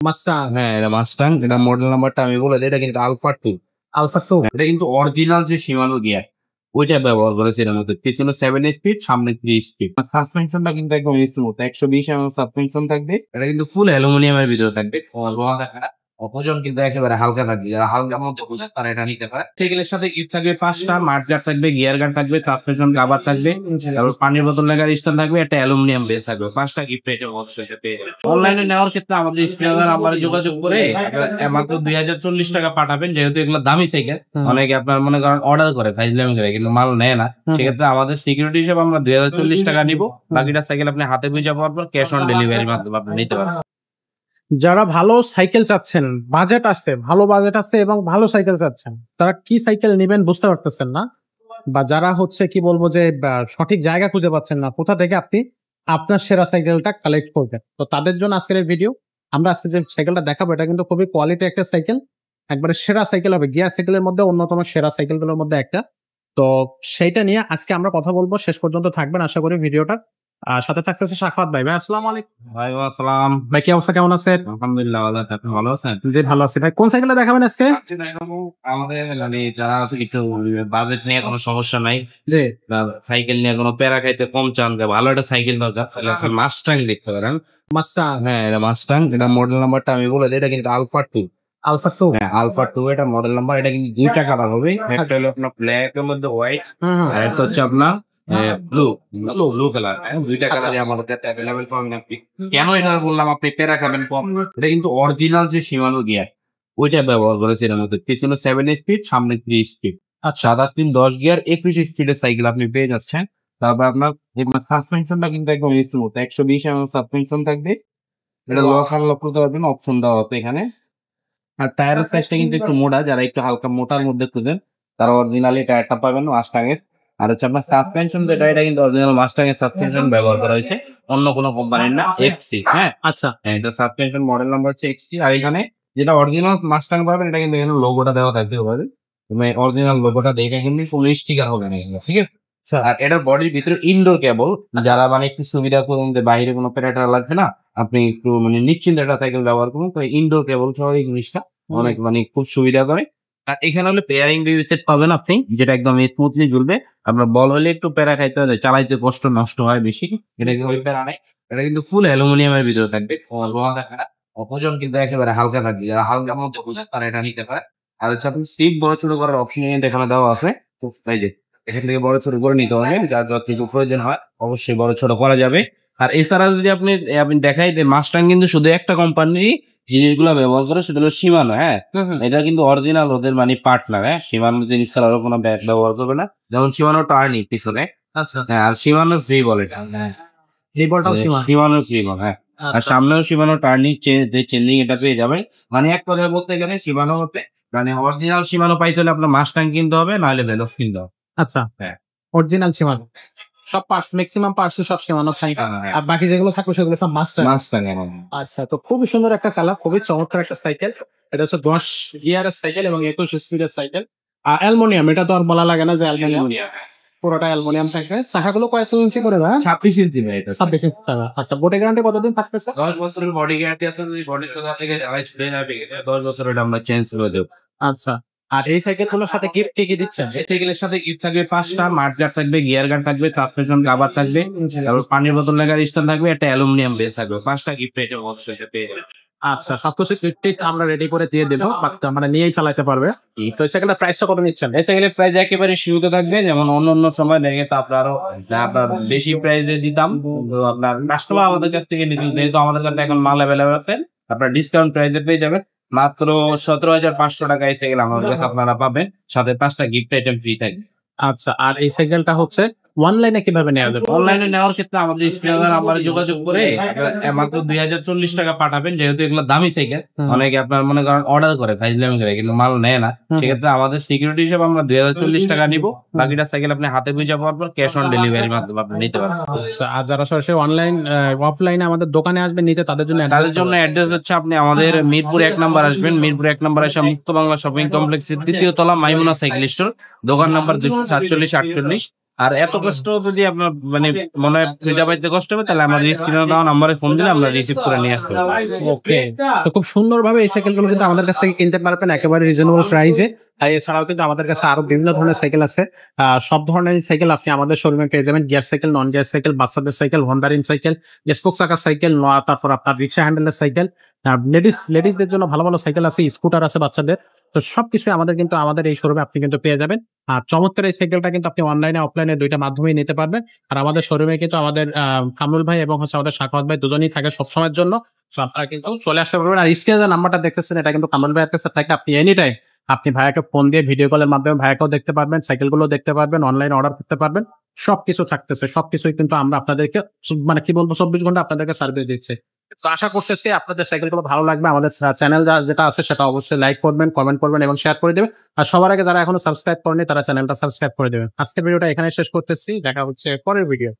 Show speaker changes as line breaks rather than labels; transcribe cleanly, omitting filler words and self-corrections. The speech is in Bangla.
মাস্টাং।
হ্যাঁ, এটা মাস্টাং। এটা মডেল নাম্বারটা আমি বলে দিই, এটা কিন্তু আলফা টু।
Alpha two.
এটা কিন্তু অরিজিনাল যে সীমানো গিয়ার ওইটা ব্যবহার করেছে এর মধ্যে। পিছনে 7 স্পিড, সামনে 3 স্পিড। সাসপেনশনটা কিন্তু একদম স্মুথ, 120 সাসপেনশন থাকবে। এটা কিন্তু ফুল অ্যালুমিনিয়ামের ভিতরে থাকবে। লোহা দেখা ওজন কিন্তু একেবারে হালকা থাকবে। যারা হালকা মধ্যে বোঝে তারা এটা নিতে পারে। সাইকেলের সাথে গিফট থাকবে 5টা মাঠগার্ড থাকবে, গিয়ার গার্ড থাকবে, সাসপেনশন কাভার থাকবে, তারপর পানির বোতল লাগার স্ট্যান্ড থাকবে, একটা অ্যালুমিনিয়াম বেস থাকবে। 5টা গিফট রেটের মধ্যে পেয়ে যাবে। অনলাইনে নেওয়ার ক্ষেত্রে আমাদের স্ক্রিনার নাম্বারে যোগাযোগ করে মাত্র 2040 টাকা পাঠাবেন। যেহেতু এগুলো দামি থেকে অনেকে আপনার মনে করেন অর্ডার করে ফাইজলামি করে কিন্তু মাল নেয় না, সেক্ষেত্রে আমাদের সিকিউরিটি হিসেবে আমরা 2040 টাকা নিব। বাকিটা সাইকেল আপনি হাতে বুঝে পাওয়ার পর ক্যাশ অন ডেলিভারির মাধ্যমে আপনি নিতে পারবেন।
যারা ভালো সাইকেল চাচ্ছেন, বাজেট আছে, ভালো বাজেট আছে এবং ভালো সাইকেল চাচ্ছেন, তারা কি সাইকেল নেবেন বুঝতে পারতেছেন না, বা যারা হচ্ছে কি বলবো যে সঠিক জায়গা খুঁজে পাচ্ছেন না কোথা থেকে আপনি আপনার সেরা সাইকেলটা কালেক্ট করবেন, তো তাদের জন্য আজকের এই ভিডিও। আমরা আজকে যে সাইকেলটা দেখাবো এটা কিন্তু খুবই কোয়ালিটি একটা সাইকেল, একবারে সেরা সাইকেল হবে, গিয়ার সাইকেলের মধ্যে অন্যতম সেরা সাইকেলগুলোর মধ্যে একটা। তো সেইটা নিয়ে আজকে আমরা কথা বলবো, শেষ পর্যন্ত থাকবেন আশা করি ভিডিওটা। সাথে থাকতেছে সাখাওয়াত ভাই। ভাই আসসালামু আলাইকুম।
ওয়ালাইকুম আসসালাম।
ভাই কি অবস্থা, কেমন আছেন?
আলহামদুলিল্লাহ ভালো আছি, আপনি ভালো আছেন?
জি ভালো আছি ভাই। কোন সাইকেলটা দেখাবেন আজকে?
আমাদের মানে যারা একটু বাজেট নিয়ে কোনো সমস্যা নাই,
জি।
সাইকেল নিয়ে কোনো প্যারা খাইতে কম চান, যে ভালো একটা সাইকেল দরকার, তাহলে আপনি মাস্টাং দেখতে পারেন।
মাস্টাং।
হ্যাঁ, এটা মাস্টাং। এটা মডেল নাম্বারটা আমি বলে দিই, এটা কিন্তু আলফা টু।
Alpha two.
হ্যাঁ, আলফা টু এটা মডেল নাম্বার। এটা কিন্তু 2টা কালার হবে। একটা হলো আপনার ব্ল্যাক এর মধ্যে হোয়াইট, আর একটা হচ্ছে আপনার ব্লু। Blue colour. 2টা কালারই আমাদের কাছে অ্যাভেলেবেল পাবেন আপনি। কেন এটা বললাম আপনি প্যারা খাবেন কম? এটা কিন্তু অরিজিনাল যে সীমানো গিয়ার ওইটা ব্যবহার করেছে এর মধ্যে। পিছনে 7 স্পিড, সামনে 3 স্পিড। আচ্ছা, 7 আর 3 10 গিয়ার 21 স্পিডের সাইকেল আপনি পেয়ে যাচ্ছেন। তারপর আপনার সাসপেনশনটা কিন্তু একদম স্মুথ, 120 সাসপেনশন থাকবে। এটা লক আনলক করতে পারবেন, অপশন দেওয়া হবে এখানে। আর টায়ারের সাইজটা কিন্তু একটু মোটা, যারা একটু হালকা মোটার মধ্যে খুঁজেন তারা অরিজিনালি টায়ারটা পাবেন মাস্টাং এর। আর হচ্ছে আপনার সাসপেনশন যেটা, এটা কিন্তু অরিজিনাল মাস্টাং এর সাসপেনশন ব্যবহার করা হয়েছে, অন্য কোনো কোম্পানির না, এক্সটি। হ্যাঁ
আচ্ছা।
এটা সাসপেনশন মডেল নাম্বার হচ্ছে এক্সটি। আর এখানে যেটা অরিজিনাল মাস্টাং পাবেন, এটা কিন্তু এখানে লোগোটা দেওয়া থাকতে পারে। তুমি অরিজিনাল লোগোটা দেখে কিন্তু ফুল স্টিকার হবে না এগুলো, ঠিক আছে? আর এটার বডির ভিতরে ইনডোর কেবল, যারা মানে একটু সুবিধা করুন যে বাইরে কোনো প্যারাটা লাগবে না, আপনি একটু মানে নিশ্চিন্তে একটা সাইকেল ব্যবহার করুন, তো ইনডোর কেবল সহ এই জিনিসটা অনেক মানে খুব সুবিধা করে। আর এখানে হলে পেয়ারিং বেবি সেট পাবেন আপনি, যেটা একদম স্মুথলি ঝুলবে। আপনার বল হলে একটু প্যারা খাইতে হবে, চালাইতে কষ্ট, নষ্ট হয় বেশি, এটা কিন্তু ওই প্যারা নেই। এটা কিন্তু ফুল অ্যালুমিনিয়ামের ভিতরে থাকবে, লোহা দেখা ওজন কিন্তু একেবারে হালকা থাকবে। যারা হালকা মধ্যে বোঝে তারা এটা নিতে পারে। আর হচ্ছে আপনি সিট বড় ছোট করার অপশন কিন্তু এখানে দেওয়া আছে। তো এই যে এখান থেকে বড় ছোট করে নিতে পারবেন, যার যতটুকু প্রয়োজন হয় অবশ্যই বড় ছোট করা যাবে। আর এছাড়া যদি আপনি দেখাই যে মাস্টাং কিন্তু শুধু একটা কোম্পানির জিনিসগুলো ব্যবহার করে, সেটা হলো সীমানো। হ্যাঁ, এটা কিন্তু অরিজিনাল ওদের মানে পার্টনার। হ্যাঁ, সীমানো জিনিস ছাড়া ওরা কোনো ব্যাগ ব্যবহার করবে না, যেমন সীমানো টার্নি পিছনে।
আচ্ছা।
হ্যাঁ, আর সীমানো ফ্রি বল এটা।
এই বলটাও
সীমানো ফ্রি বল। হ্যাঁ, আর সামনেও সীমানো টার্নি যে চেঞ্জিং এটা পেয়ে যাবেন। মানে এক কথায় বলতে গেলে সীমানো হতে মানে অরিজিনাল সীমানো পাইতে হলে আপনার মাস্টাং কিনতে হবে, নাহলে ভেলোস কিনতে হবে।
আচ্ছা।
হ্যাঁ,
অরিজিনাল সীমানো সব পার্টস, ম্যাক্সিমাম পার্টস সব সীমানো থাকে, আর বাকি যেগুলো থাকবে সেগুলো সব মাস্টার।
মাস্টাং।
আচ্ছা, তো খুবই সুন্দর একটা কালার, খুবই চমৎকার একটা সাইকেল। এটা হচ্ছে 10 গিয়ারের সাইকেল এবং 21 স্পিডের সাইকেল। আর অ্যালুমিনিয়াম, এটা তো আর বলা লাগে না যে অ্যালুমিনিয়াম, পুরোটা অ্যালুমিনিয়াম থাকে। চাকাগুলো কয় ইঞ্চি করে ভাই?
26 ইঞ্চি ভাই এটা।
26 ইঞ্চি চাকা। আচ্ছা, বডি গ্যারান্টি কতদিন থাকতেছে?
10 বছরের বডি গ্যারান্টি আছে। যদি বডি কোথা থেকে আড়াই ছুটে না পেয়ে গেছে, 10 বছর এটা আমরা চেঞ্জ করে দেবো।
আচ্ছা, আর এই সাইকেলগুলোর সাথে গিফট কি কি দিচ্ছেন?
এই সাইকেলের সাথে গিফট থাকবে 5টা মাঠগার্ড থাকবে, গিয়ার গার্ড থাকবে, সাসপেনশন কাভার থাকবে, তারপর পানির বোতল লাগার স্ট্যান্ড থাকবে, একটা অ্যালুমিনিয়াম বেস থাকবে। 5টা গিফট রেটের মধ্যে পেয়ে যাবে।
আচ্ছা, সবকিছু কিট আমরা রেডি করে দিয়ে দেবো, মানে নিয়েই চালাতে পারবে। তো এই সাইকেলের প্রাইসটা কত নিচ্ছেন?
এই সাইকেলের প্রাইস একেবারে সীমিত থাকবে, যেমন অন্য সময় দেখে তো আপনার বেশি প্রাইসে দিতাম, তো আপনার কাস্টমার আমাদের কাছ থেকে নিতে, যেহেতু আমাদের কাছে এখন মাল অ্যাভেলেবেল আছে, আপনার ডিসকাউন্ট প্রাইসে পেয়ে যাবেন মাত্র 17,500 টাকা। এই সাইকেল আমাদের কাছে আপনারা পাবেন, সাথে 5টা গিফট আইটেম ফ্রি থাকবে।
আচ্ছা, আর এই সাইকেলটা হচ্ছে অনলাইনে কিভাবে নেওয়া যাবে?
অনলাইনে নেওয়ার ক্ষেত্রে আমাদের স্ক্রিনার নাম্বারে যোগাযোগ করে মাত্র 2040 টাকা পাঠাবেন। যেহেতু এগুলো দামি থেকে অনেকে আপনার মনে করেন অর্ডার করে ফাইজলামি করে কিন্তু মাল নেয় না, সেক্ষেত্রে আমাদের সিকিউরিটি হিসেবে আমরা 2040 টাকা নিব। বাকিটা সাইকেল আপনি হাতে বুঝে পাওয়ার পর ক্যাশ অন ডেলিভারির মাধ্যমে আপনি নিতে পারবেন।
আচ্ছা, আর যারা সরাসরি অফলাইনে আমাদের দোকানে আসবেন নিতে, তাদের জন্য
অ্যাড্রেস হচ্ছে আপনি আমাদের মিরপুর 1 নম্বর আসবেন। মিরপুর 1 নম্বর এসে মুক্ত বাংলা শপিং কমপ্লেক্সের 2য় তলা মাইমুনা সাইকেল স্টোর, দোকান নাম্বার 247-48। আর এত কষ্ট যদি আপনার মানে মনে হয় খুঁজে পাইতে কষ্ট হবে, তাহলে আমাদের স্ক্রিনে দেওয়া নাম্বারে ফোন দিলে আমরা রিসিভ করে নিয়ে আসতে পারবো।
ওকে, তো খুব সুন্দরভাবে এই সাইকেলগুলো কিন্তু আমাদের কাছ থেকে কিনতে পারবেন একেবারে রিজনেবল প্রাইসে। আর এছাড়াও কিন্তু আমাদের কাছে আরো বিভিন্ন ধরনের সাইকেল আছে। সব ধরনের সাইকেল আপনি আমাদের শোরুমে পেয়ে যাবেন। Gear cycle, non gear cycle, বাচ্চাদের সাইকেল, হোন্ডারিন সাইকেল, স্পোক চাকার সাইকেল, তারপর আপনার রিক্সা হ্যান্ডেলের সাইকেল, লেডিসদের জন্য ভালো ভালো সাইকেল আছে, স্কুটার আছে বাচ্চাদের। তো সবকিছু আমাদের এই শোরুমে আপনি কিন্তু পেয়ে যাবেন। আর চমৎকার এই সাইকেলটা কিন্তু আপনি অনলাইনে অফলাইনে দুইটা মাধ্যমেই নিতে পারবেন। আর আমাদের শোরুমে কিন্তু আমাদের কামরুল ভাই এবং হচ্ছে আমাদের সাখাওয়াত ভাই দুজনেই থাকে সবসময়ের জন্য। তো আপনারা কিন্তু চলে আসতে পারবেন। আর স্ক্রিনে যে নাম্বারটা দেখতেছেন এটা কিন্তু কামরুল ভাইয়ের কাছে থাকে। আপনি এনি টাইম আপনি ভাইয়াকে ফোন দিয়ে ভিডিও কলের মাধ্যমে ভাইয়াকেও দেখতে পারবেন, সাইকেলগুলো দেখতে পারবেন, অনলাইনে অর্ডার করতে পারবেন। সবকিছু থাকতেছে, সবকিছুই কিন্তু আমরা আপনাদেরকে মানে কি বলবো 24 ঘন্টা আপনাদেরকে সার্ভিস দিচ্ছি। তো আশা করতেছি আপনাদের সাইকেলগুলো ভালো লাগবে। আমাদের চ্যানেল যেটা আছে সেটা অবশ্যই লাইক করবেন, কমেন্ট করবেন এবং শেয়ার করে দেবেন। আর সবার আগে যারা এখনো সাবস্ক্রাইব করেনি তারা চ্যানেলটা সাবস্ক্রাইব করে দেবেন। আজকের ভিডিওটা এখানে শেষ করতেছি, দেখা হচ্ছে পরের ভিডিও।